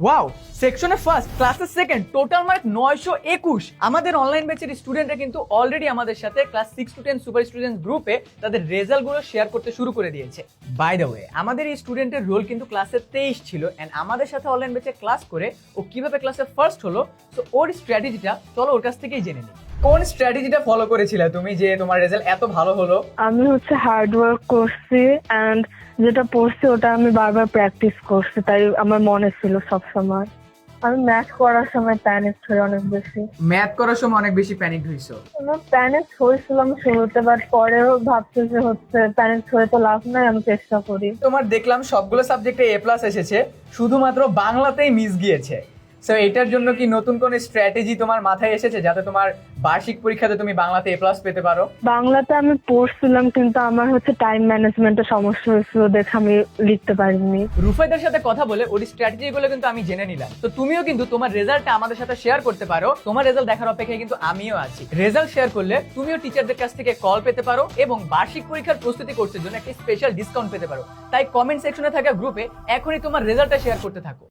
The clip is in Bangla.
ওয়াও, সেকশনে ফার্স্ট, ক্লাসে সেকেন্ড, টোটাল মার্ক 921। আমাদের অনলাইন ব্যাচের স্টুডেন্টরা কিন্তু অলরেডি আমাদের সাথে ক্লাস 6 to 10 সুপার স্টুডেন্টস গ্রুপে তাদের রেজাল্টগুলো শেয়ার করতে শুরু করে দিয়েছে। বাই দ্য ওয়ে, আমাদের এই স্টুডেন্টের রোল কিন্তু ক্লাসে 23 ছিল, এন্ড আমাদের সাথে অনলাইন ব্যাচে ক্লাস করে ও কিভাবে ক্লাসে ফার্স্ট হলো, সো ওর স্ট্র্যাটেজিটা চলো ওর কাছ থেকেই জেনে নিই। কোন স্ট্র্যাটেজিটা ফলো করেছিলে তুমি যে তোমার রেজাল্ট এত ভালো হলো? আমি হার্ড ওয়ার্ক করছি এন্ড যেটা পড়ছি ওটা আমি বারবার প্র্যাকটিস করছি, তাই আমার মনে ছিল সব সময়। আমি ম্যাথ করার সময় প্যানিক হই অনেক বেশি। ম্যাথ করার সময় অনেক বেশি প্যানিক হইছো? আমার প্যানিক হয়েছিলাম শুরুতে, বাট পরেও ভাবছি যে প্যানিক হয়ে তো লাভ নাই, আমি চেষ্টা করি। তোমার দেখলাম সবগুলো সাবজেক্টে এ প্লাস এসেছে, শুধুমাত্র বাংলাতেই মিস গিয়েছে। সো এটার জন্য কি নতুন কোন স্ট্র্যাটেজি তোমার মাথায় এসেছে যাতে তোমার বার্ষিক পরীক্ষাতে তুমি বাংলাতে এ প্লাস পেতে পারো? বাংলাতে আমি পড়ছিলাম, কিন্তু আমার টাইম ম্যানেজমেন্টের সমস্যা হয়েছিল দেখে আমি লিখতে পারিনি। রুফাইদার সাথে কথা বলে ওর স্ট্র্যাটেজি গুলো কিন্তু আমি জেনে নিলাম। তো তুমিও কিন্তু তোমার রেজাল্টটা আমাদের সাথে শেয়ার করতে পারো। তোমার রেজাল্ট দেখার অপেক্ষায় কিন্তু আমিও আছি। রেজাল্ট শেয়ার করলে তুমিও টিচারদের কাছ থেকে কল পেতে পারো এবং বার্ষিক পরীক্ষার প্রস্তুতি কোর্সের জন্য একটা স্পেশাল ডিসকাউন্ট পেতে পারো। তাই কমেন্ট সেকশনে থাকা গ্রুপে এখনই তোমার রেজাল্টটা শেয়ার করতে থাকো।